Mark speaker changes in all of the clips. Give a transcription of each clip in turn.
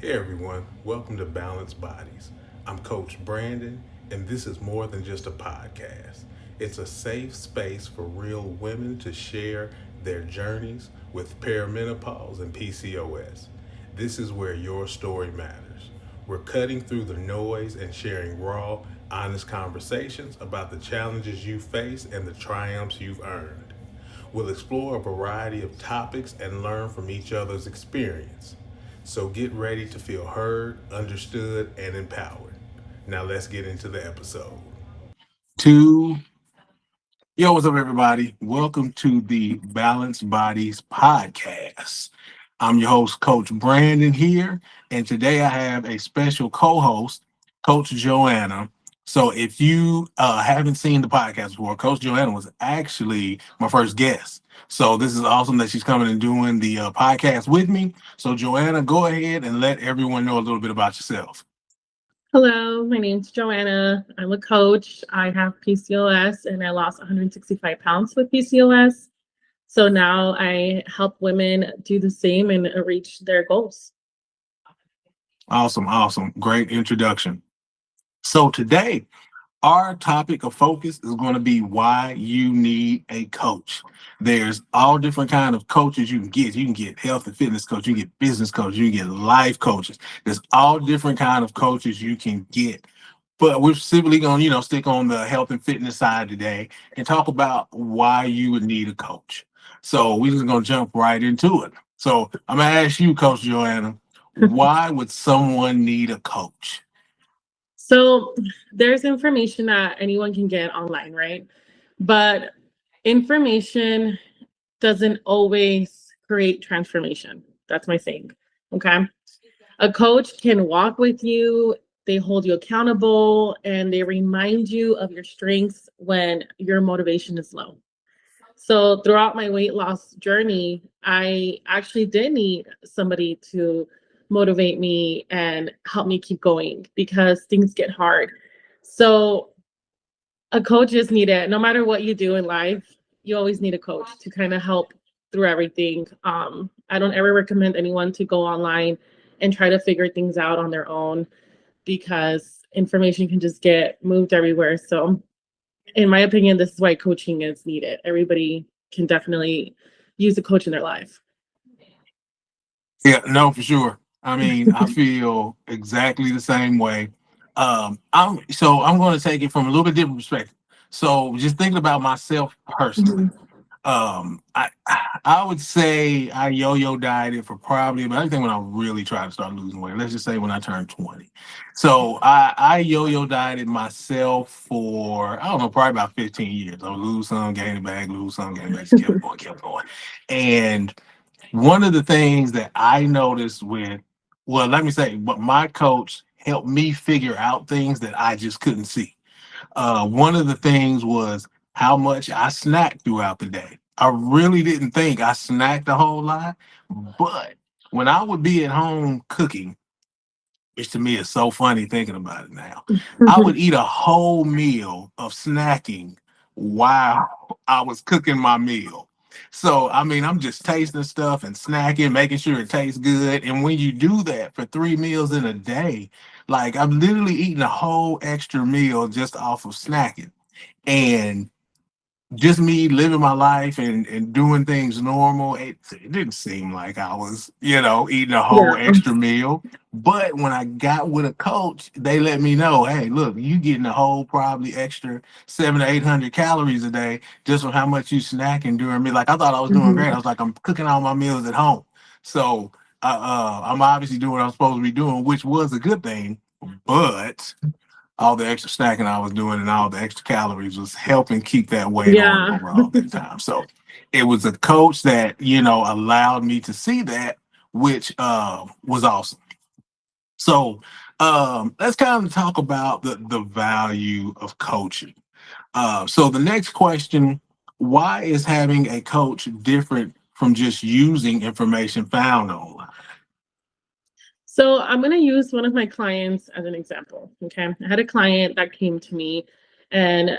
Speaker 1: Hey everyone, welcome to Balanced Bodies. I'm Coach Brandon, and this is more than just a podcast. It's a safe space for real women to share their journeys with perimenopause and PCOS. This is where your story matters. We're cutting through the noise and sharing raw, honest conversations about the challenges you face and the triumphs you've earned. We'll explore a variety of topics and learn from each other's experience. So get ready to feel heard, understood, and empowered. Now let's get into the episode.
Speaker 2: To Yo, what's up, everybody? Welcome to the Balanced Bodies podcast. I'm your host, Coach Brandon here, and today I have a special co-host, Coach Joanna. So, if you haven't seen the podcast before, Coach Joanna was actually my first guest. So, this is awesome that she's coming and doing the podcast with me. So, Joanna, go ahead and let everyone know a little bit about yourself.
Speaker 3: Hello, my name's Joanna. I'm a coach. I have PCOS and I lost 165 pounds with PCOS. So now I help women do the same and reach their goals.
Speaker 2: Awesome, awesome. Great introduction. So, today, our topic of focus is going to be why you need a coach. There's all different kind of coaches you can get. You can get health and fitness coach, you can get business coach, you can get life coaches. There's all different kind of coaches you can get. But we're simply going to, stick on the health and fitness side today and talk about why you would need a coach. So we're just going to jump right into it. So I'm going to ask you, Coach Joanna, why would someone need a coach?
Speaker 3: So there's information that anyone can get online, right? But information doesn't always create transformation. That's my saying. Okay. A coach can walk with you, they hold you accountable, and they remind you of your strengths when your motivation is low. So, throughout my weight loss journey, I actually did need somebody to motivate me and help me keep going because things get hard. So, a coach is needed. No matter what you do in life, you always need a coach to kind of help through everything. I don't ever recommend anyone to go online and try to figure things out on their own because information can just get moved everywhere. So, in my opinion, this is why coaching is needed. Everybody can definitely use a coach in their life.
Speaker 2: Yeah, no, for sure. I mean, I feel exactly the same way. I'm going to take it from a little bit different perspective. So just thinking about myself personally,
Speaker 3: Mhm.
Speaker 2: I would say I yo-yo dieted for probably about I think when I really tried to start losing weight. Let's just say when I turned 20. So I yo-yo dieted myself for I don't know, probably about 15 years. I would lose some, gain it back, lose some, gain it back, just kept going, kept going. And one of the things that I noticed let me say, but my coach helped me figure out things that I just couldn't see. One of the things was how much I snacked throughout the day. I really didn't think I snacked a whole lot, but when I would be at home cooking, which to me is so funny thinking about it now, I would eat a whole meal of snacking while I was cooking my meal. So, I mean, I'm just tasting stuff and snacking, making sure it tastes good. And when you do that for 3 meals in a day, like I'm literally eating a whole extra meal just off of snacking. And just me living my life and doing things normal, it didn't seem like I was, eating a whole
Speaker 3: Yeah.
Speaker 2: extra meal. But when I got with a coach, they let me know, hey, look, you getting a whole probably extra 700 to 800 calories a day just from how much you snacking during me. Like I thought I was doing great. I
Speaker 3: Mhm.
Speaker 2: was like, I'm cooking all my meals at home. So I'm obviously doing what I'm supposed to be doing, which was a good thing. But all the extra snacking I was doing and all the extra calories was helping keep that weight on
Speaker 3: Yeah.
Speaker 2: over all that time. So it was a coach that, allowed me to see that, which was awesome. So let's kind of talk about the value of coaching. So the next question, why is having a coach different from just using information found online?
Speaker 3: So I'm going to use one of my clients as an example. Okay. I had a client that came to me and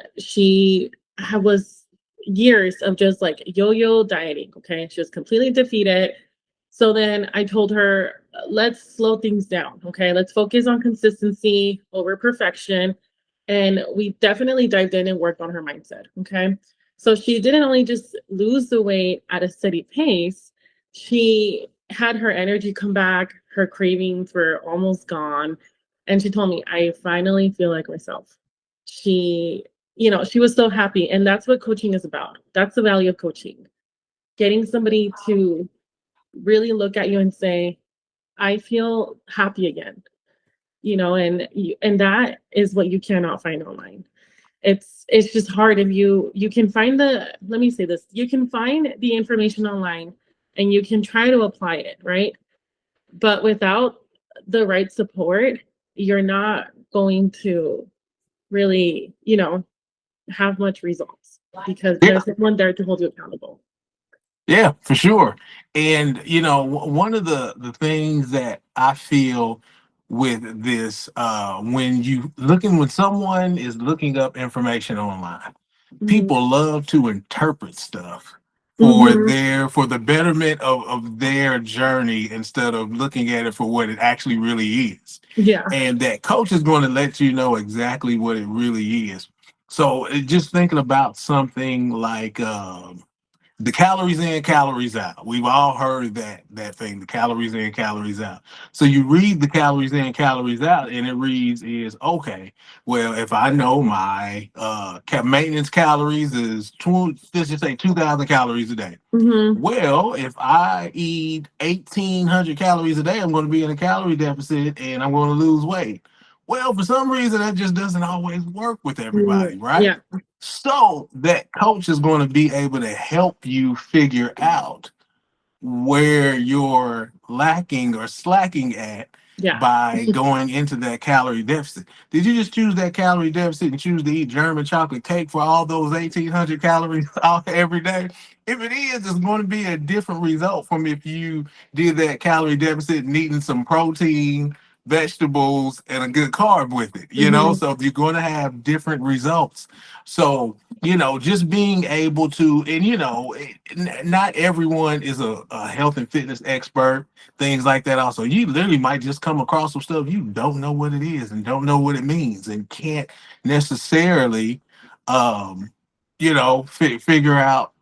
Speaker 3: was years of just like yo-yo dieting. Okay. She was completely defeated. So then I told her, let's slow things down. Okay. Let's focus on consistency over perfection. And we definitely dived in and worked on her mindset. Okay. So she didn't only just lose the weight at a steady pace, she had her energy come back, her cravings were almost gone. And she told me, I finally feel like myself. She, she was so happy. And that's what coaching is about. That's the value of coaching. Getting somebody to really look at you and say, I feel happy again, and that is what you cannot find online. It's just hard. If you can find let me say this, you can find the information online and you can try to apply it, right? But without the right support, you're not going to really, have much results because
Speaker 2: Yeah.
Speaker 3: there's no one there to hold you accountable.
Speaker 2: Yeah, for sure. And one of the things that I feel with this, when someone is looking up information online,
Speaker 3: Hmm.
Speaker 2: people love to interpret stuff
Speaker 3: Hmm.
Speaker 2: for the betterment of their journey instead of looking at it for what it actually really is.
Speaker 3: Yeah.
Speaker 2: And that coach is going to let you know exactly what it really is. So just thinking about something like the calories in, calories out. We've all heard that thing, the calories in, calories out. So you read the calories in, calories out, and it reads is okay. Well, if I know my maintenance calories is let's just say 2,000 calories a day.
Speaker 3: Hmm.
Speaker 2: Well, if I eat 1,800 calories a day, I'm going to be in a calorie deficit and I'm going to lose weight. Well, for some reason, that just doesn't always work with everybody, right?
Speaker 3: Yeah.
Speaker 2: So that coach is going to be able to help you figure out where you're lacking or slacking at
Speaker 3: Yeah.
Speaker 2: by going into that calorie deficit. Did you just choose that calorie deficit and choose to eat German chocolate cake for all those 1,800 calories every day? If it is, it's going to be a different result from if you did that calorie deficit and eating some protein, vegetables, and a good carb with it.
Speaker 3: Hmm.
Speaker 2: So if you're going to have different results. So just being able to, and not everyone is a health and fitness expert, things like that. Also, you literally might just come across some stuff you don't know what it is and don't know what it means and can't necessarily, figure out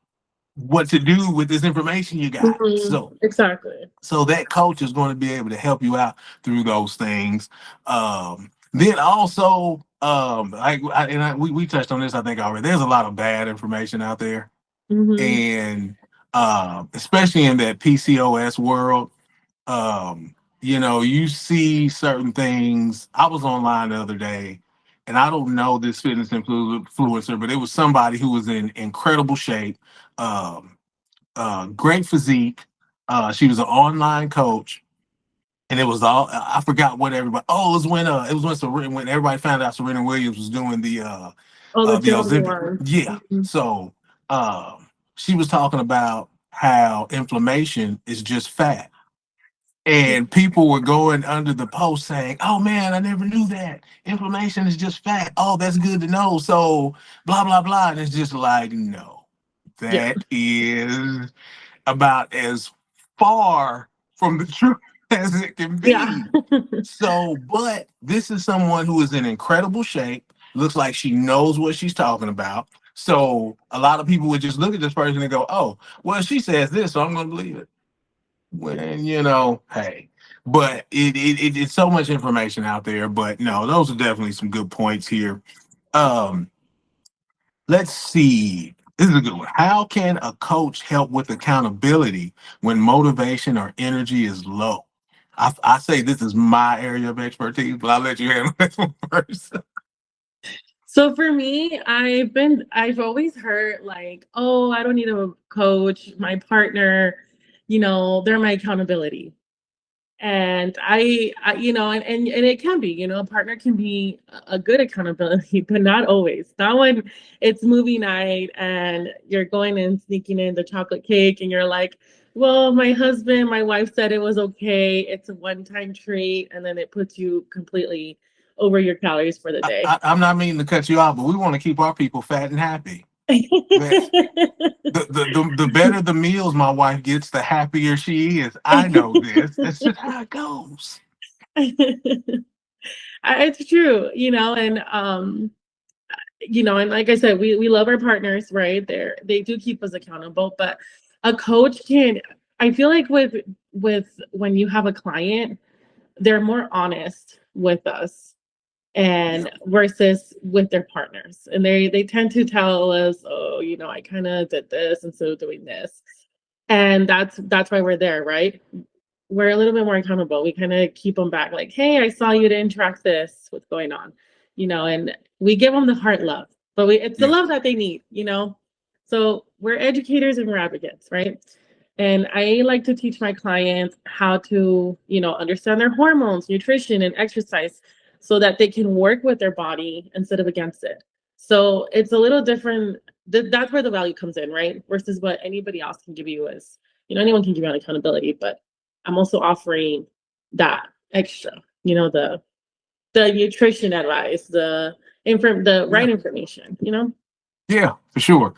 Speaker 2: what to do with this information you got.
Speaker 3: Hmm.
Speaker 2: So
Speaker 3: Exactly.
Speaker 2: that coach is going to be able to help you out through those things. Then also, we touched on this, I think, already. There's a lot of bad information out there,
Speaker 3: Hmm.
Speaker 2: and especially in that PCOS world, you see certain things. I was online the other day, and I don't know this fitness influencer, but it was somebody who was in incredible shape, um, great physique. She was an online coach, and it was all I forgot what everybody. Oh, when everybody found out Serena Williams was doing
Speaker 3: Oh, the
Speaker 2: the
Speaker 3: gentleman
Speaker 2: Ozempic.
Speaker 3: one.
Speaker 2: Yeah,
Speaker 3: Hmm.
Speaker 2: so she was talking about how inflammation is just fat. And people were going under the post saying, "Oh man, I never knew that. Inflammation is just fat. Oh, that's good to know." So blah blah blah. And it's just like, no,
Speaker 3: Yeah.
Speaker 2: that is about as far from the truth as it can
Speaker 3: Yeah.
Speaker 2: be. So, but this is someone who is in incredible shape. Looks like she knows what she's talking about. So a lot of people would just look at this person and go, "Oh, well, she says this, so I'm going to believe it." When hey, but it's so much information out there. But no, those are definitely some good points here. Um, let's see. This is a good one. How can a coach help with accountability when motivation or energy is low? I say this is my area of expertise, but I'll let you handle this one first.
Speaker 3: So for me, I've always heard like, oh, I don't need a coach. My partner, they're my accountability. And and it can be, a partner can be a good accountability, but not always. Not when it's movie night and you're going and sneaking in the chocolate cake and you're like, well, my wife said it was okay. It's a one-time treat, and then it puts you completely over your calories for the day.
Speaker 2: I'm not meaning to cut you off, but we want to keep our people fat and happy. The better the meals my wife gets, the happier she is. I know this. That's just how it goes.
Speaker 3: It's true, and and like I said, we love our partners, right? They do keep us accountable, but a coach can, I feel like with when you have a client, they're more honest with us and versus with their partners. And they tend to tell us, oh, I kind of did this and so doing this. And that's why we're there, right? We're a little bit more accountable. We kind of keep them back, like, hey, I saw you didn't track this. What's going on? And we give them the heart love, but it's the love that they need. So we're educators and we're advocates, right? And I like to teach my clients how to, understand their hormones, nutrition, and exercise so that they can work with their body instead of against it. So it's a little different. That's where the value comes in, right? Versus what anybody else can give you is, anyone can give you an accountability, but I'm also offering that extra, the nutrition advice, the right information.
Speaker 2: Yeah, for sure.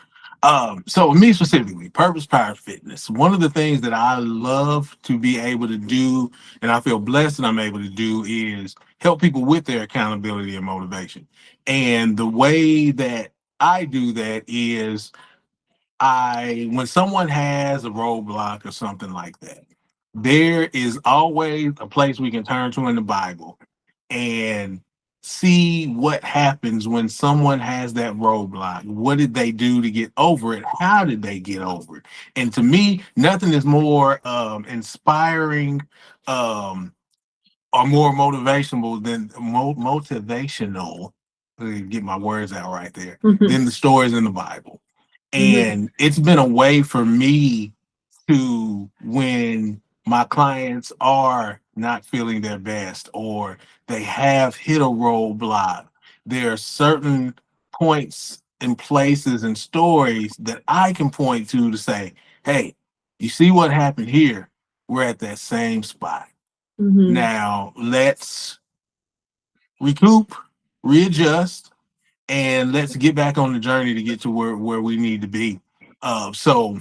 Speaker 2: So me specifically, Purpose Power Fitness, one of the things that I love to be able to do, and I feel blessed that I'm able to do, is help people with their accountability and motivation. And the way that I do that is when someone has a roadblock or something like that, there is always a place we can turn to in the Bible and see what happens when someone has that roadblock. What did they do to get over it? How did they get over it? And to me, nothing is more inspiring or more motivational motivational. Let me get my words out right there. Than the stories in the Bible. And it's been a way for me to, when my clients are not feeling their best or they have hit a roadblock, there are certain points and places and stories that I can point to say, hey, you see what happened here? We're at that same spot. Now let's recoup, readjust, and let's get back on the journey to get to where we need to be. So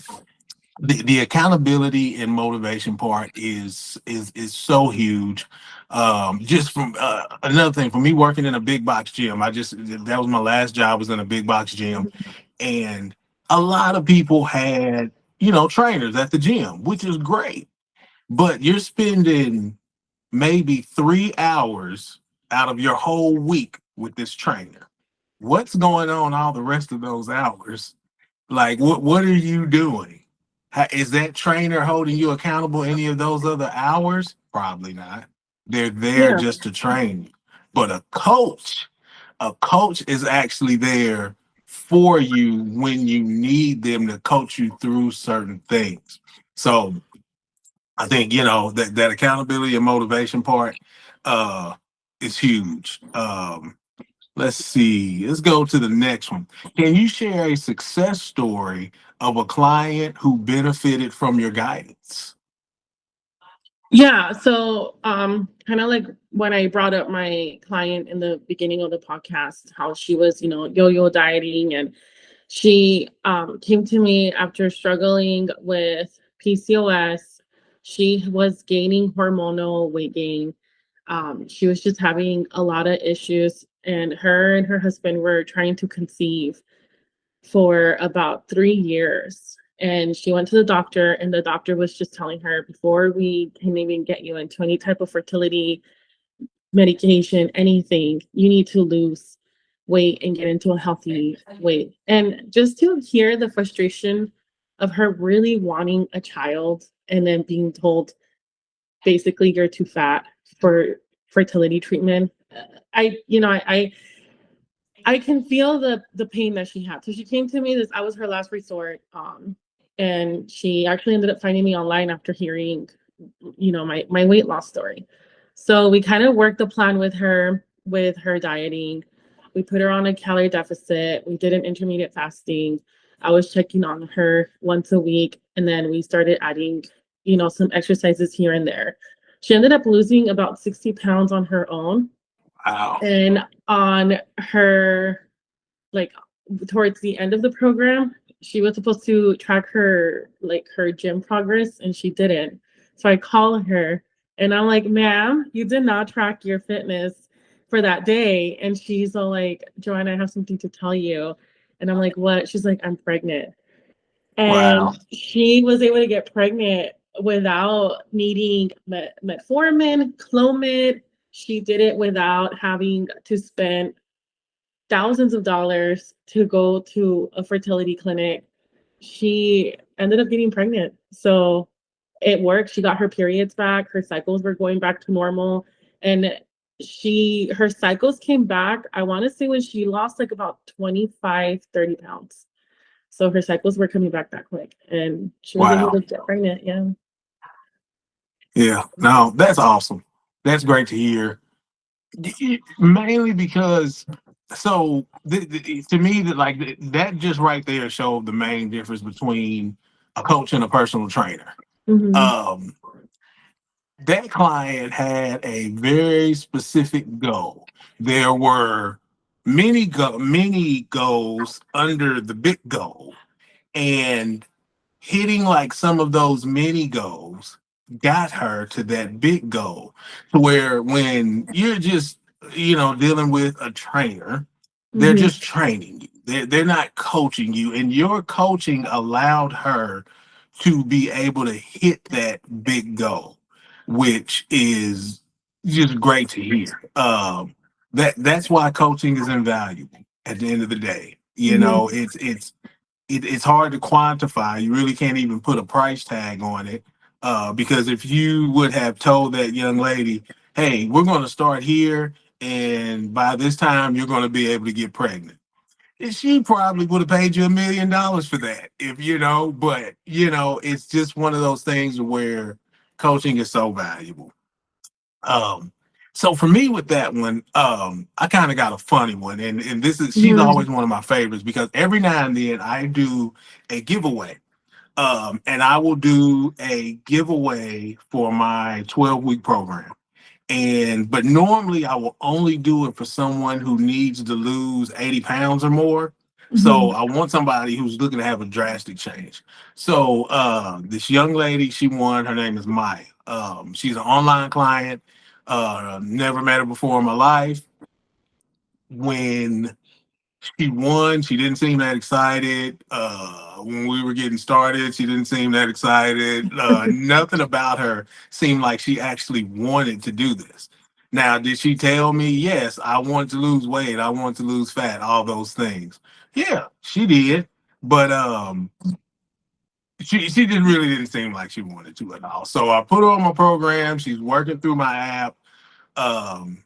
Speaker 2: the accountability and motivation part is so huge. Just from another thing, for me working in a big box gym, that was my last job, was in a big box gym, and a lot of people had trainers at the gym, which is great, but you're spending maybe 3 hours out of your whole week with this trainer. What's going on all the rest of those hours? Like, what are you doing? Is that trainer holding you accountable any of those other hours? Probably not. They're there just to train you. But a coach is actually there for you when you need them to coach you through certain things. So I think that accountability and motivation part is huge. Let's see. Let's go to the next one. Can you share a success story of a client who benefited from your guidance?
Speaker 3: Yeah. So, kind of like when I brought up my client in the beginning of the podcast, how she was, yo-yo dieting, and she came to me after struggling with PCOS. She was gaining hormonal weight gain. She was just having a lot of issues, and her husband were trying to conceive for about 3 years. And she went to the doctor, and the doctor was just telling her, before we can even get you into any type of fertility medication, anything, you need to lose weight and get into a healthy weight. And just to hear the frustration of her really wanting a child and then being told, basically, you're too fat for fertility treatment. I can feel the pain that she had. So she came to me, I was her last resort. And she actually ended up finding me online after hearing, my weight loss story. So we kind of worked the plan with her dieting. We put her on a calorie deficit. We did an intermediate fasting. I was checking on her once a week. And then we started adding, some exercises here and there. She ended up losing about 60 pounds on her own.
Speaker 2: Wow.
Speaker 3: And on her, like, towards the end of the program, she was supposed to track her gym progress, and she didn't. So I call her and I'm like, ma'am, you did not track your fitness for that day. And she's all like, Joanna, I have something to tell you. And I'm like, what? She's like, I'm pregnant.
Speaker 2: Wow.
Speaker 3: And she was able to get pregnant without needing metformin, Clomid. She did it without having to spend thousands of dollars to go to a fertility clinic. She ended up getting pregnant. So it worked. She got her periods back. Her cycles were going back to normal. And her cycles came back, I want to say when she lost like about 25, 30 pounds. So her cycles were coming back that quick and she was able
Speaker 2: Wow.
Speaker 3: to get pregnant. Yeah.
Speaker 2: Yeah. No, that's awesome. That's great to hear. Mainly because, so to me, that just right there showed the main difference between a coach and a personal trainer.
Speaker 3: Mm-hmm.
Speaker 2: That client had a very specific goal. There were many goals under the big goal, and hitting like some of those mini goals got her to that big goal, to where when you're just dealing with a trainer, they're
Speaker 3: Mm-hmm.
Speaker 2: just training you. They're not coaching you, and your coaching allowed her to be able to hit that big goal, which is just great to hear. That's why coaching is invaluable at the end of the day.
Speaker 3: Mm-hmm.
Speaker 2: It's hard to quantify. You really can't even put a price tag on it, because if you would have told that young lady, hey, we're going to start here, and by this time you're going to be able to get pregnant, she probably would have paid you $1 million for that, if but it's just one of those things where coaching is so valuable. um so for me with that one, I kind of got a funny one, and she's
Speaker 3: Mm-hmm.
Speaker 2: always one of my favorites, because every now and then I do a giveaway. And I will do a giveaway for my 12-week program. But normally I will only do it for someone who needs to lose 80 pounds or more. So
Speaker 3: Mm-hmm.
Speaker 2: I want somebody who's looking to have a drastic change. So this young lady, she won. Her name is Maya. She's an online client. Never met her before in my life. When she won, she didn't seem that excited. When we were getting started, she didn't seem that excited. Nothing about her seemed like she actually wanted to do this. Now, did she tell me, yes, I want to lose weight, I want to lose fat, all those things? Yeah, she did. But she just really didn't seem like she wanted to at all. So I put her on my program. She's working through my app. Um,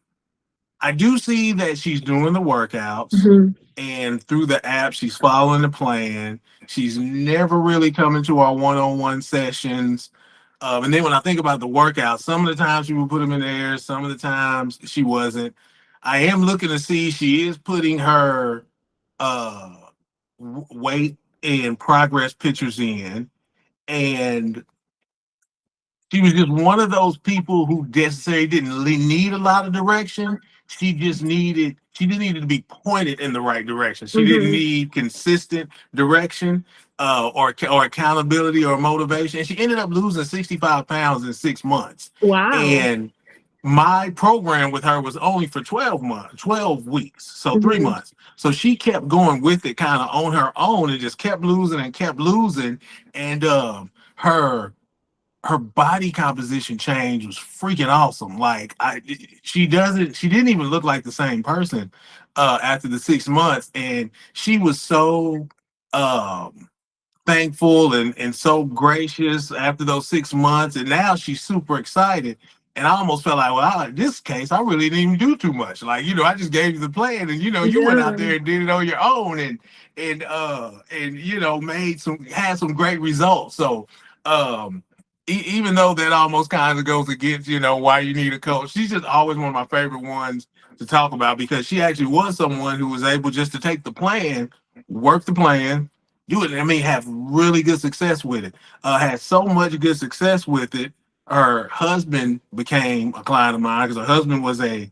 Speaker 2: I do see that she's doing the workouts,
Speaker 3: Mm-hmm.
Speaker 2: and through the app, she's following the plan. She's never really coming to our one-on-one sessions. And then when I think about the workouts, some of the times she would put them in there, some of the times she wasn't. I am looking to see, she is putting her uh, weight and progress pictures in, and she was just one of those people who necessarily didn't need a lot of direction. She just needed to be pointed in the right direction. She didn't
Speaker 3: Mm-hmm.
Speaker 2: need consistent direction, or accountability or motivation. And she ended up losing 65 pounds in 6 months.
Speaker 3: Wow.
Speaker 2: And my program with her was only for 12 weeks, so three
Speaker 3: Mm-hmm.
Speaker 2: months. So she kept going with it kind of on her own, and just kept losing and kept losing. And her her body composition change was freaking awesome. Like, she didn't even look like the same person after the 6 months, and she was so um thankful and so gracious after those 6 months, and now she's super excited. And I almost felt like, well, in this case, I really didn't even do too much. Like, I just gave you the plan, and you went out
Speaker 3: Yeah.
Speaker 2: there and did it on your own, and had some great results. So even though that almost kind of goes against why you need a coach, she's just always one of my favorite ones to talk about, because she actually was someone who was able just to take the plan, work the plan, do it. I mean, have really good success with it. Had so much good success with it. Her husband became a client of mine, because her husband was a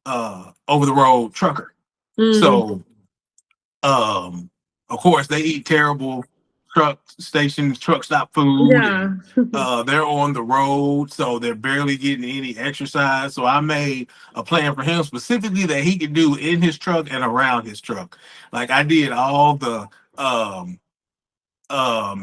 Speaker 2: over the road trucker.
Speaker 3: Mm.
Speaker 2: So Of course, they eat terrible truck stop food,
Speaker 3: Yeah.
Speaker 2: and they're on the road, so they're barely getting any exercise. So I made a plan for him specifically that he could do in his truck and around his truck. Like I did all the um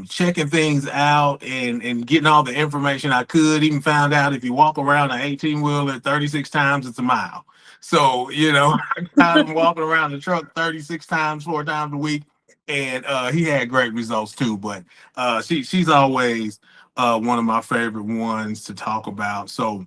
Speaker 2: checking things out and getting all the information I could. Even found out if you walk around an 18 wheeler 36 times, it's a mile. So I got him walking around the truck 36 times, 4 times a week, and he had great results too. But she's always one of my favorite ones to talk about. So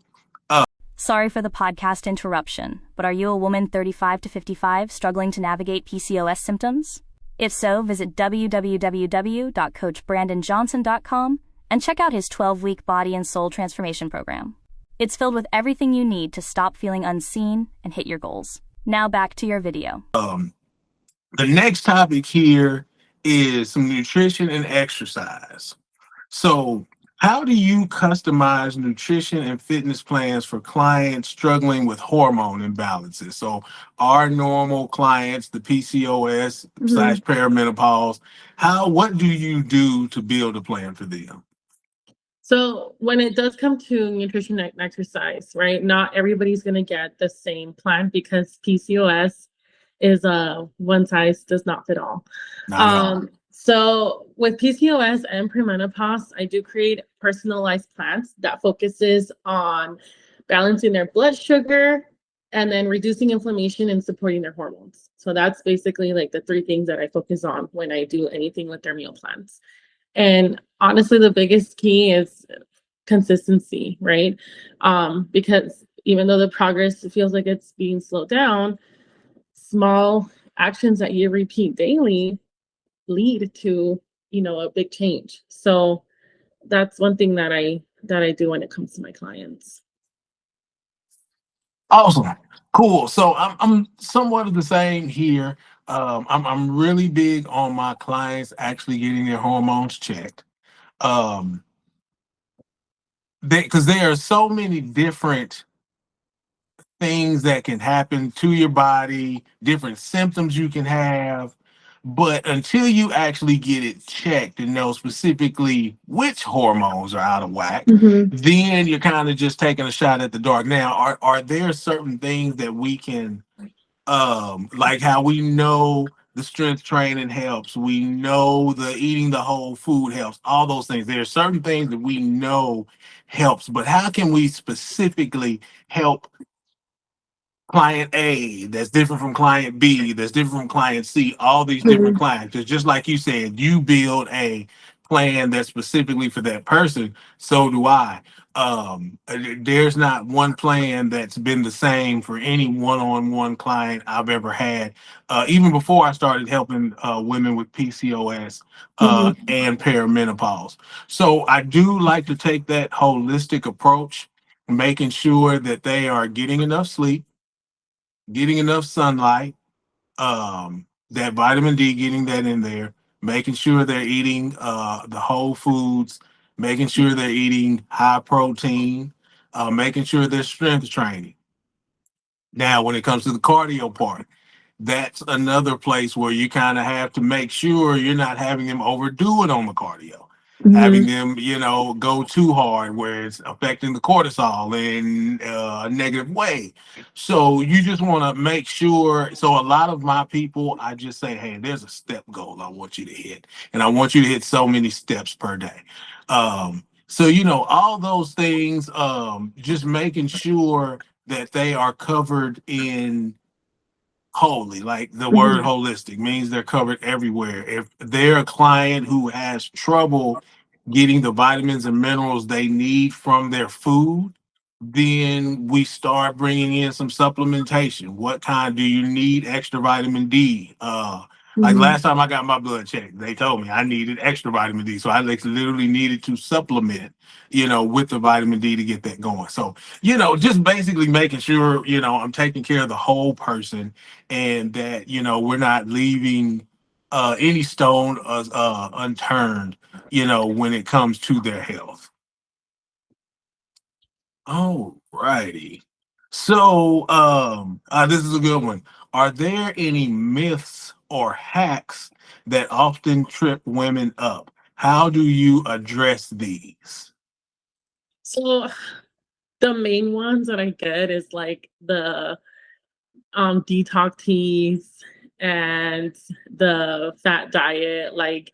Speaker 4: Sorry for the podcast interruption, but are you a woman 35 to 55 struggling to navigate PCOS symptoms? If so, visit www.coachbrandonjohnson.com and check out his 12-week body and soul transformation program. It's filled with everything you need to stop feeling unseen and hit your goals. Now back to your video.
Speaker 2: the next topic here is some nutrition and exercise. So, how do you customize nutrition and fitness plans for clients struggling with hormone imbalances? So, our normal clients, the PCOS slash perimenopause, what do you do to build a plan for them?
Speaker 3: So when it does come to nutrition and exercise, right? Not everybody's going to get the same plan because PCOS is a one size does not fit all.
Speaker 2: Not at all.
Speaker 3: So with PCOS and premenopause, I do create personalized plans that focuses on balancing their blood sugar and then reducing inflammation and supporting their hormones. So that's basically like the three things that I focus on when I do anything with their meal plans. And honestly, the biggest key is consistency, right? Because even though the progress feels like it's being slowed down, small actions that you repeat daily lead to, a big change. So that's one thing that I do when it comes to my clients.
Speaker 2: Awesome. Cool. So I'm somewhat of the same here. I'm really big on my clients actually getting their hormones checked. Um, because there are so many different things that can happen to your body, different symptoms you can have. But until you actually get it checked and know specifically which hormones are out of whack, then you're kind of just taking a shot at the dark. Now, are there certain things that we can, like how we know the strength training helps, we know the eating the whole food helps, all those things. There are certain things that we know helps, but how can we specifically help client A that's different from client B, that's different from client C, all these different clients? Because just like you said, you build a plan that's specifically for that person. So do I. There's not one plan that's been the same for any one-on-one client I've ever had. Even before I started helping women with PCOS and perimenopause. So I do like to take that holistic approach, making sure that they are getting enough sleep, getting enough sunlight, that vitamin D, getting that in there, making sure they're eating the whole foods, making sure they're eating high protein, making sure they're strength training. Now, when it comes to the cardio part, that's another place where you kind of have to make sure you're not having them overdo it on the cardio, having them, go too hard where it's affecting the cortisol in a negative way. So you just want to make sure. So a lot of my people, I just say, hey, there's a step goal I want you to hit, and I want you to hit so many steps per day. So all those things, just making sure that they are covered in wholly. Like the word holistic means they're covered everywhere. If they're a client who has trouble getting the vitamins and minerals they need from their food, then we start bringing in some supplementation. What kind do you need? Extra vitamin D. Like last time I got my blood checked, they told me I needed extra vitamin D. So I literally needed to supplement, with the vitamin D to get that going. So, just basically making sure, I'm taking care of the whole person, and that, we're not leaving any stone unturned, when it comes to their health. All righty. So, this is a good one. Are there any myths or hacks that often trip women up? How do you address these?
Speaker 3: So the main ones that I get is like the detox teas and the fat diet, like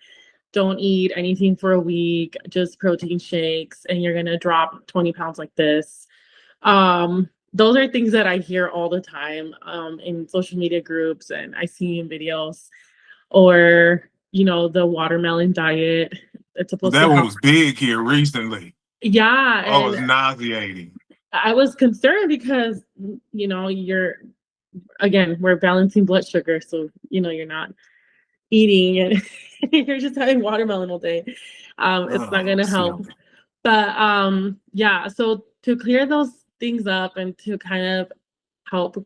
Speaker 3: don't eat anything for a week, just protein shakes, and you're gonna drop 20 pounds like this. Those are things that I hear all the time in social media groups and I see in videos, or the watermelon diet. It's supposed
Speaker 2: That
Speaker 3: to
Speaker 2: one
Speaker 3: help.
Speaker 2: was big here recently.
Speaker 3: Yeah,
Speaker 2: Oh, it was
Speaker 3: and
Speaker 2: nauseating.
Speaker 3: I was concerned because you're again, we're balancing blood sugar, so you're not eating and you're just having watermelon all day. It's not
Speaker 2: Oh,
Speaker 3: gonna help.
Speaker 2: silly.
Speaker 3: But yeah, so to clear those things up and to kind of help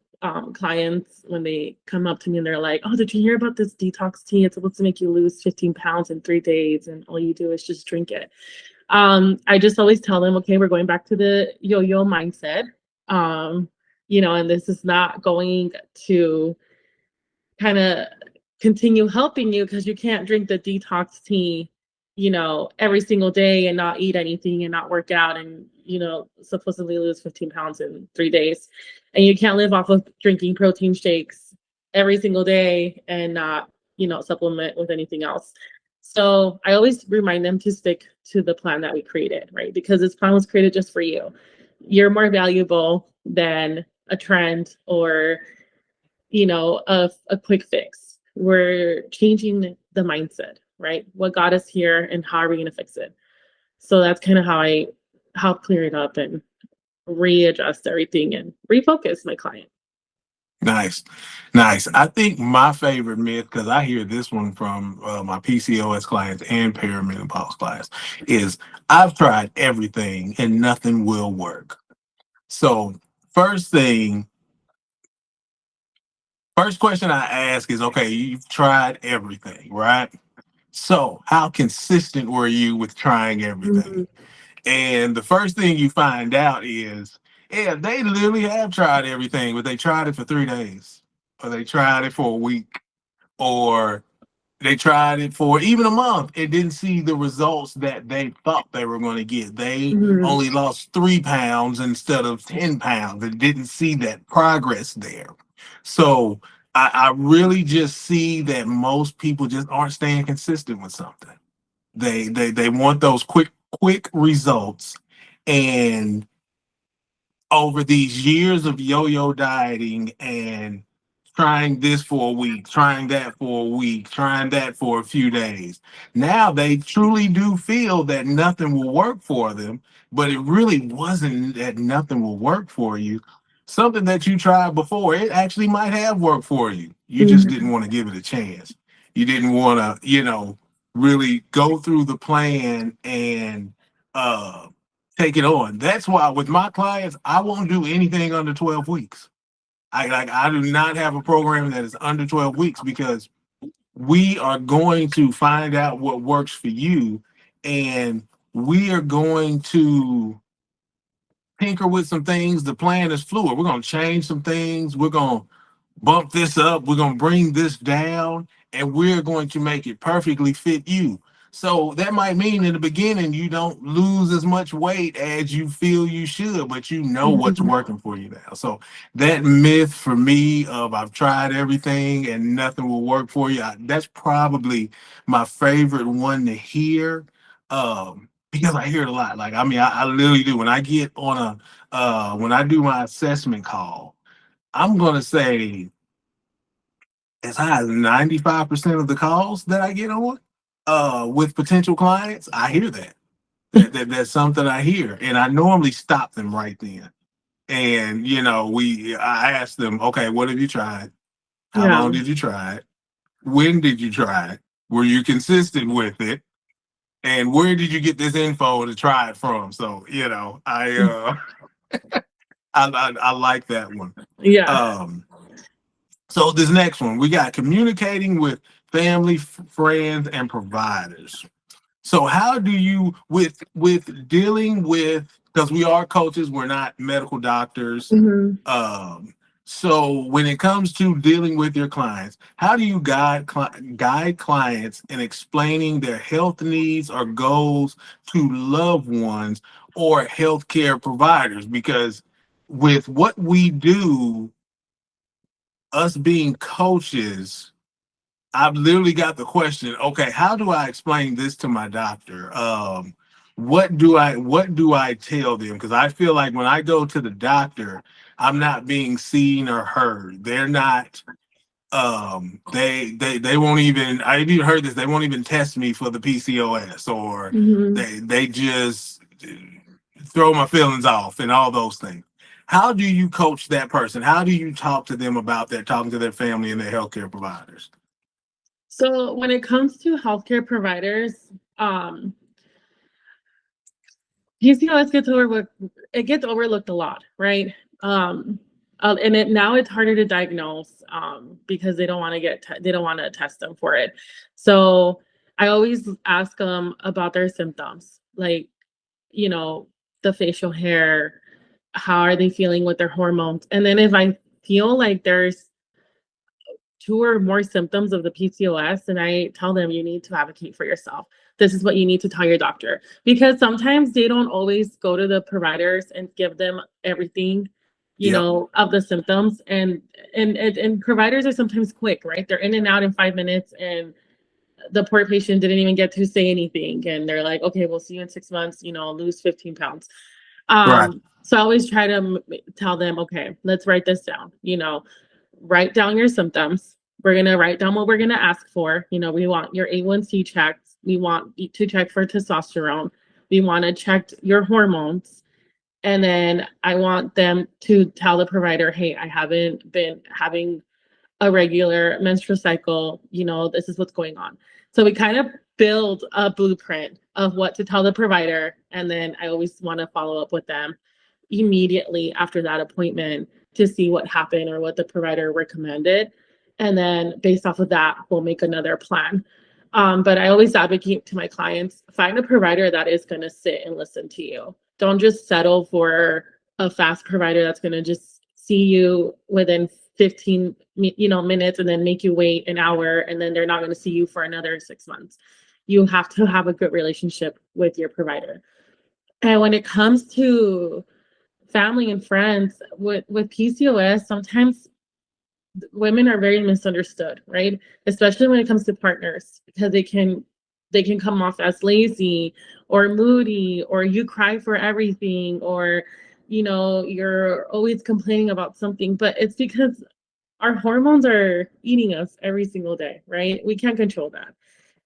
Speaker 3: clients when they come up to me and they're like, "Oh, did you hear about this detox tea? It's supposed to make you lose 15 pounds in 3 days, and all you do is just drink it." I just always tell them, okay, we're going back to the yo-yo mindset. And this is not going to kind of continue helping you because you can't drink the detox tea, every single day and not eat anything and not work out and, supposedly lose 15 pounds in 3 days. And you can't live off of drinking protein shakes every single day and not, supplement with anything else. So I always remind them to stick to the plan that we created, right? Because this plan was created just for you. You're more valuable than a trend or a quick fix. We're changing the mindset, right? What got us here and how are we going to fix it? So that's kind of how I help clear it up and readjust everything and refocus my client.
Speaker 2: Nice. Nice. I think my favorite myth, because I hear this one from my PCOS clients and perimenopause clients, is I've tried everything and nothing will work. So, first thing, first question I ask is, okay, you've tried everything, right? So, how consistent were you with trying everything?
Speaker 3: Mhm.
Speaker 2: And the first thing you find out is, yeah, they literally have tried everything, but they tried it for 3 days, or they tried it for a week, or they tried it for even a month and didn't see the results that they thought they were going to get. They
Speaker 3: Mhm.
Speaker 2: only lost 3 pounds instead of 10 pounds and didn't see that progress there. So I really just see that most people just aren't staying consistent with something. They want those quick results, and over these years of yo-yo dieting and trying this for a week, trying that for a week, trying that for a few days, now they truly do feel that nothing will work for them, but it really wasn't that nothing will work for you. Something that you tried before, it actually might have worked for you. You just didn't
Speaker 3: Mhm.
Speaker 2: want to give it a chance. You didn't want to, really go through the plan and uh take it on. That's why with my clients, I won't do anything under 12 weeks. I do not have a program that is under 12 weeks because we are going to find out what works for you, and we are going to tinker with some things. The plan is fluid. We're going to change some things. We're going to bump this up. We're going to bring this down, and we're going to make it perfectly fit you. So that might mean in the beginning you don't lose as much weight as you feel you should, but you know what's
Speaker 3: Mhm.
Speaker 2: working for you now. So that myth for me of I've tried everything and nothing will work for you, that's probably my favorite one to hear, because I hear it a lot. Like, I mean, I literally do. When I get on when I do my assessment call, I'm going to say as high as 95% of the calls that I get on with potential clients, I hear that. That's something I hear. And I normally stop them right then. And, I ask them, okay, what have you tried? How
Speaker 3: Yeah.
Speaker 2: long did you try it? When did you try it? Were you consistent with it? And where did you get this info to try it from? So, I like that one.
Speaker 3: Yeah.
Speaker 2: Um, So this next one, we got communicating with family, friends, and providers. So how do you with dealing with, because we are coaches, we're not medical doctors.
Speaker 3: Mhm.
Speaker 2: Um, So when it comes to dealing with your clients, how do you guide clients in explaining their health needs or goals to loved ones or healthcare providers? Because with what we do, us being coaches, I've literally got the question, okay, how do I explain this to my doctor? What do I tell them? Because I feel like when I go to the doctor, I'm not being seen or heard. They're not they won't even, I've even heard this, they won't even test me for the PCOS, or
Speaker 3: Mhm.
Speaker 2: they just throw my feelings off and all those things. How do you coach that person? How do you talk to them about that, talking to their family and their healthcare providers?
Speaker 3: So when it comes to healthcare providers, um, PCOS gets overlooked a lot, right? And now it's harder to diagnose because they don't want to test them for it. So I always ask them about their symptoms, like, you know, the facial hair, how are they feeling with their hormones, and then if I feel like there's two or more symptoms of the PCOS, and I tell them you need to advocate for yourself. This is what you need to tell your doctor, because sometimes they don't always go to the providers and give them everything,
Speaker 2: Yep.
Speaker 3: of the symptoms. And providers are sometimes quick, right? They're in and out in 5 minutes, and the poor patient didn't even get to say anything, and they're like, okay, we'll see you in 6 months, lose 15 pounds.
Speaker 2: Right.
Speaker 3: So I always try to tell them, okay, let's write this down. Write down your symptoms. We're gonna write down what we're gonna ask for. We want your A1C checked. We want to check for testosterone. We want to check your hormones. And then I want them to tell the provider, hey, I haven't been having a regular menstrual cycle, this is what's going on. So we kind of build a blueprint of what to tell the provider. And then I always want to follow up with them immediately after that appointment to see what happened or what the provider recommended. And then based off of that, we'll make another plan. But I always advocate to my clients, find a provider that is going to sit and listen to you. Don't just settle for a fast provider that's going to just see you within 15 minutes and then make you wait an hour, and then they're not going to see you for another 6 months. You have to have a good relationship with your provider. And when it comes to family and friends with PCOS, sometimes women are very misunderstood, right? Especially when it comes to partners, because they can come off as lazy or moody, or you cry for everything, or you're always complaining about something. But it's because our hormones are eating us every single day, right? We can't control that.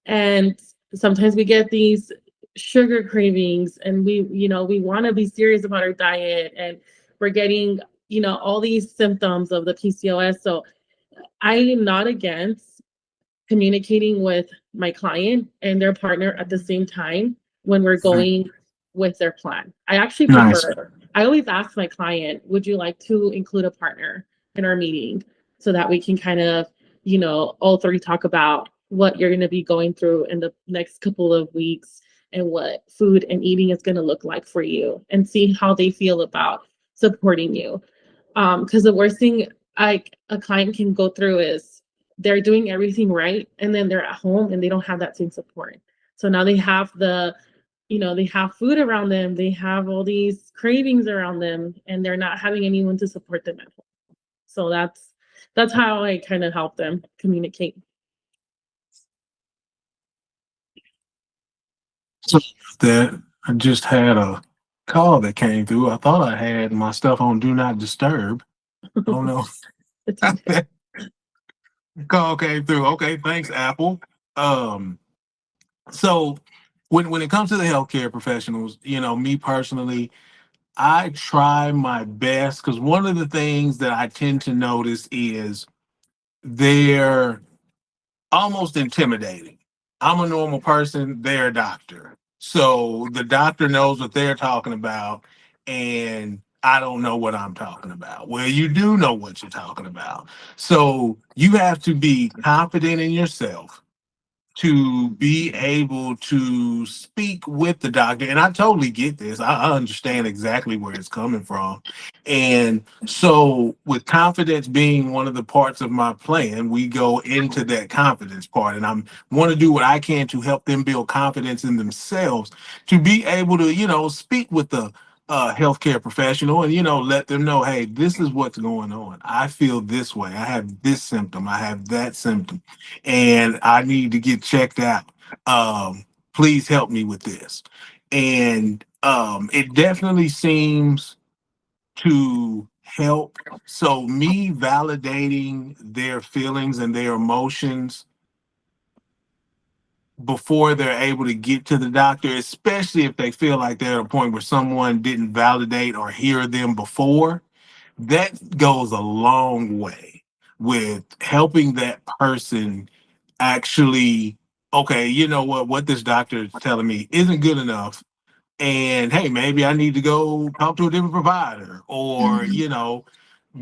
Speaker 3: And sometimes we get these sugar cravings, and we want to be serious about our diet, and we're getting, all these symptoms of the PCOS. So I am not against communicating with my client and their partner at the same time when we're going with their plan. I actually
Speaker 2: Nice.
Speaker 3: prefer, I always ask my client, would you like to include a partner in our meeting so that we can kind of, all three talk about what you're going to be going through in the next couple of weeks, and what food and eating is going to look like for you, and see how they feel about supporting you. Because the worst thing a client can go through is they're doing everything right, and then they're at home and they don't have that same support. So now they have they have food around them, they have all these cravings around them, and they're not having anyone to support them at home. So that's how I kind of help them communicate.
Speaker 2: So that I just had a call that came through. I thought I had my stuff on Do Not Disturb. Oh no.
Speaker 3: It's okay.
Speaker 2: Call came through. Okay, thanks, Apple. Um, so when it comes to the healthcare professionals, me personally, I try my best, because one of the things that I tend to notice is they're almost intimidating. I'm a normal person, they're a doctor. So the doctor knows what they're talking about, and I don't know what I'm talking about. Well, you do know what you're talking about. So you have to be confident in yourself. to be able to speak with the doctor. And I totally get this. I understand exactly where it's coming from. And so, with confidence being one of the parts of my plan, we go into that confidence part. And I want to do what I can to help them build confidence in themselves to be able to, speak with the healthcare professional and, let them know, hey, this is what's going on. I feel this way. I have this symptom. I have that symptom and I need to get checked out. Please help me with this. And it definitely seems to help. So, me validating their feelings and their emotions before they're able to get to the doctor, especially if they feel like they're at a point where someone didn't validate or hear them before, that goes a long way with helping that person actually, okay, you know what this doctor is telling me isn't good enough. And hey, maybe I need to go talk to a different provider or,
Speaker 3: Mhm.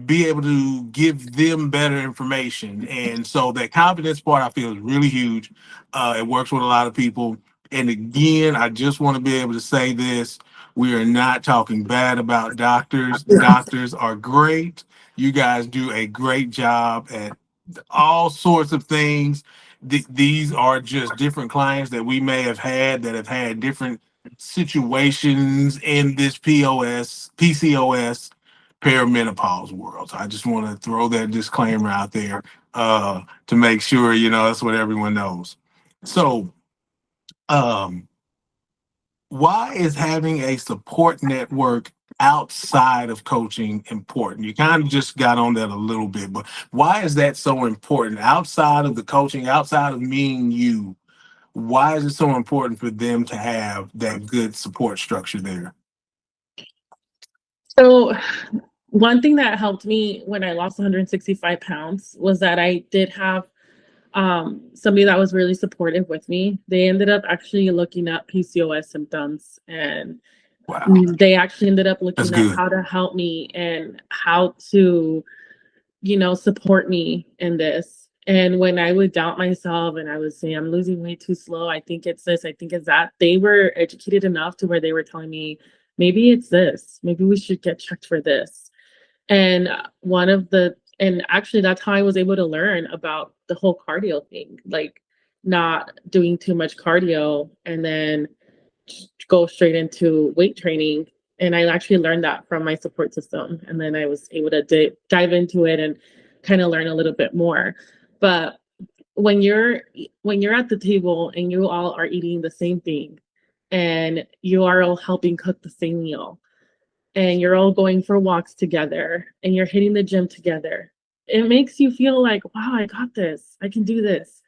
Speaker 2: be able to give them better information. And so that confidence part I feel is really huge. It works with a lot of people. And again, I just want to be able to say this. We are not talking bad about doctors. Doctors are great. You guys do a great job at all sorts of things. These are just different clients that we may have had that have had different situations in this PCOS perimenopause world. So I just want to throw that disclaimer out there to make sure, that's what everyone knows. So, um, why is having a support network outside of coaching important? You kind of just got on that a little bit, but why is that so important outside of the coaching, outside of me and you? Why is it so important for them to have that good support structure there?
Speaker 3: So, one thing that helped me when I lost 165 pounds was that I did have somebody that was really supportive with me. They ended up actually looking up PCOS symptoms and
Speaker 2: Wow,
Speaker 3: they actually ended up
Speaker 2: that's
Speaker 3: looking up
Speaker 2: good.
Speaker 3: how to help me and how to, support me in this. And when I would doubt myself and I would say, I'm losing weight too slow, I think it's this, I think it's that, they were educated enough to where they were telling me, maybe it's this, maybe we should get checked for this. And and actually that's how I was able to learn about the whole cardio thing, like not doing too much cardio and then go straight into weight training. And I actually learned that from my support system. And then I was able to dive into it and kind of learn a little bit more. But when you're at the table and you all are eating the same thing and you are all helping cook the same meal and you're all going for walks together and you're hitting the gym together, it makes you feel like, wow, I got this. I can do this.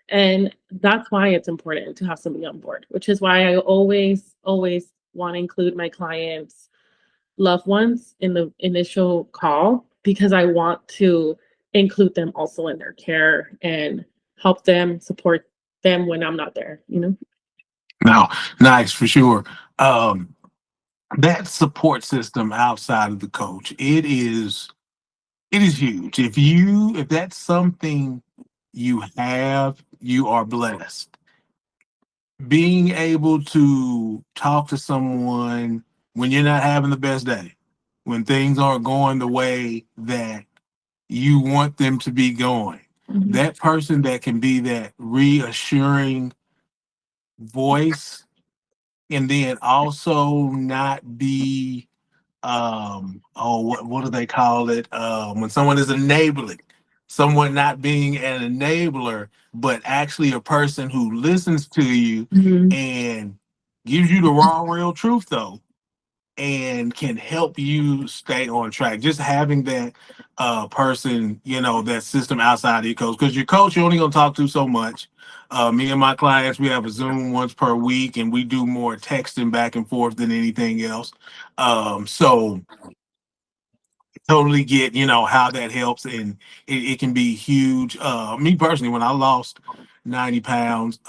Speaker 3: And that's why it's important to have somebody on board, which is why I always want to include my clients' loved ones in the initial call because I want to include them also in their care and help them support them when I'm not there.
Speaker 2: Now, nice for sure. Um, that support system outside of the coach, it is huge. If that's something you have, you are blessed. Being able to talk to someone when you're not having the best day, when things aren't going the way that you want them to be going,
Speaker 3: Mhm.
Speaker 2: that person that can be that reassuring voice and then also not be what do they call it when someone is enabling, someone not being an enabler but actually a person who listens to you
Speaker 3: Mhm.
Speaker 2: and gives you the raw real truth though and can help you stay on track. Just having that person, that system outside of your coach, because your coach you're only going to talk to so much. Me and my clients, we have a Zoom once per week, and we do more texting back and forth than anything else. So totally get how that helps, and it can be huge. Me personally, when I lost 90 pounds,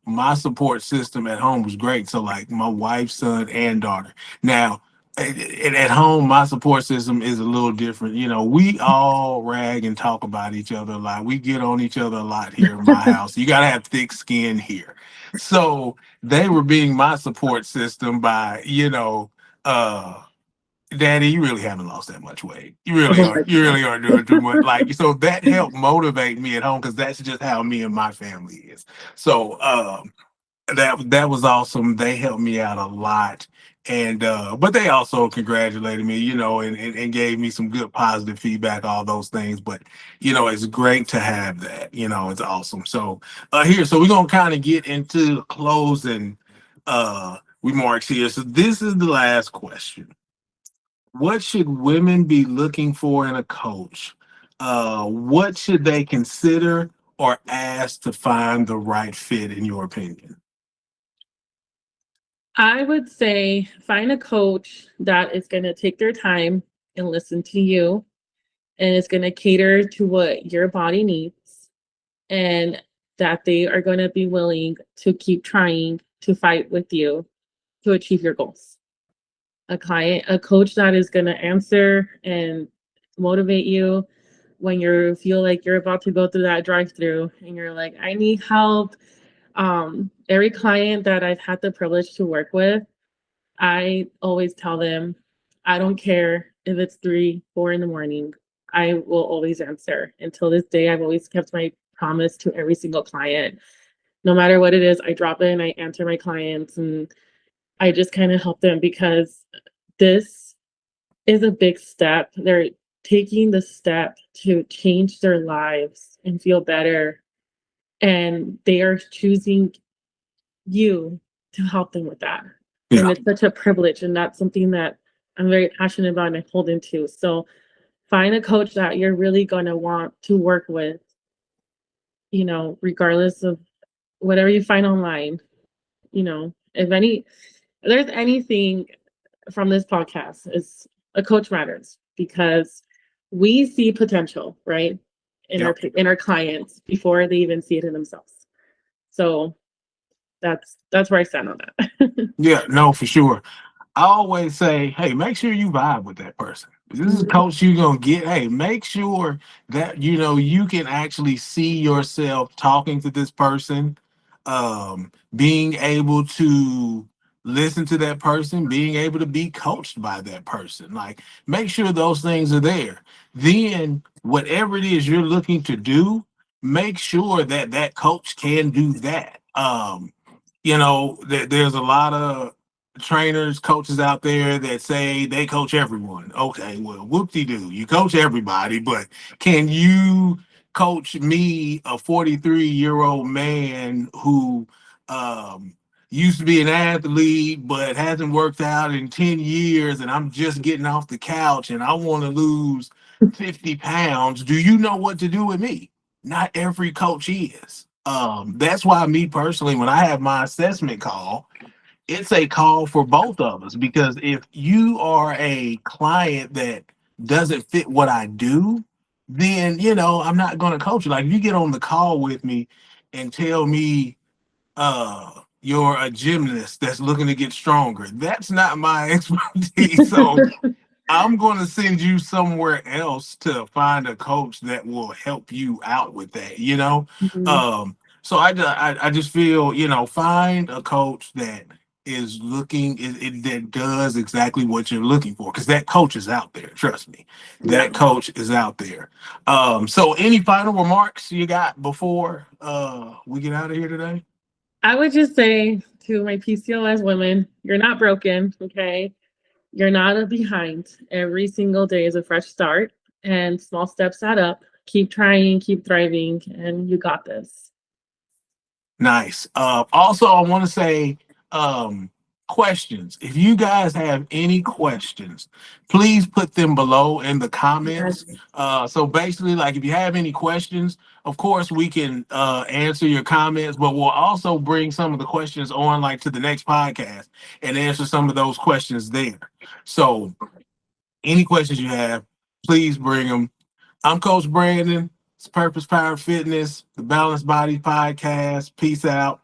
Speaker 2: my support system at home was great. So like my wife, son, and daughter. Now at home, my support system is a little different. You know, we all rag and talk about each other a lot. We get on each other a lot here in my house. You got to have thick skin here. So they were being my support system by, uh, Daddy, you really haven't lost that much weight. You
Speaker 3: Oh
Speaker 2: really
Speaker 3: my
Speaker 2: aren't. You
Speaker 3: God.
Speaker 2: really aren't doing too much. Like, so that helped motivate me at home because that's just how me and my family is. So, that was awesome. They helped me out a lot. And but they also congratulated me, and gave me some good positive feedback, all those things. But it's great to have that. It's awesome. So so we're gonna kind of get into closing remarks here. So this is the last question. What should women be looking for in a coach? What should they consider or ask to find the right fit, in your opinion?
Speaker 3: I would say find a coach that is going to take their time and listen to you and is going to cater to what your body needs, and that they are going to be willing to keep trying to fight with you to achieve your goals. A coach that is going to answer and motivate you when you feel like you're about to go through that drive-through and you're like, I need help. Every client that I've had the privilege to work with, I always tell them, I don't care if it's 3, 4 in the morning. I will always answer. Until this day, I've always kept my promise to every single client. No matter what it is, I drop in, I answer my clients, and I just kind of help them because this is a big step. They're taking the step to change their lives and feel better. And they are choosing you to help them with that. And
Speaker 2: Yeah.
Speaker 3: it's such a privilege. And that's something that I'm very passionate about and I hold into. So find a coach that you're really going to want to work with, regardless of whatever you find online. If there's anything from this podcast, is a coach matters because we see potential, right?
Speaker 2: Yep.
Speaker 3: In our clients before they even see it in themselves. So that's where I stand on that.
Speaker 2: Yeah, no, for sure. I always say, hey, make sure you vibe with that person. If this is a
Speaker 3: Mhm.
Speaker 2: coach you're gonna get, hey, make sure that you can actually see yourself talking to this person, being able to listen to that person, being able to be coached by that person. Like, make sure those things are there. Then, whatever it is you're looking to do, make sure that that coach can do that. There's a lot of trainers, coaches out there that say they coach everyone. Okay, well, whoop-de-doo, you coach everybody, but can you coach me, a 43-year-old man who used to be an athlete but hasn't worked out in 10 years, and I'm just getting off the couch and I want to lose 50 pounds? Do you know what to do with me? Not every coach is. That's why, me personally, when I have my assessment call, it's a call for both of us, because if you are a client that doesn't fit what I do, then I'm not going to coach you. Like, if you get on the call with me and tell me you're a gymnast that's looking to get stronger, that's not my expertise. So I'm going to send you somewhere else to find a coach that will help you out with that.
Speaker 3: Mhm.
Speaker 2: So I just feel, find a coach that is looking, that does exactly what you're looking for, because that coach is out there. Trust me,
Speaker 3: Yeah.
Speaker 2: that coach is out there. So any final remarks you got before we get out of here today?
Speaker 3: I would just say to my PCOS women, you're not broken, okay? You're not behind. Every single day is a fresh start, and small steps add up. Keep trying, keep thriving, and you got this.
Speaker 2: Nice. Also, I want to say, questions. If you guys have any questions, please put them below in the comments.
Speaker 3: Yes.
Speaker 2: So basically, like, if you have any questions, of course we can answer your comments, but we'll also bring some of the questions on, like, to the next podcast and answer some of those questions there. So any questions you have, please bring them. I'm Coach Brandon. It's Purpose Power Fitness, the Balanced Body Podcast. Peace out.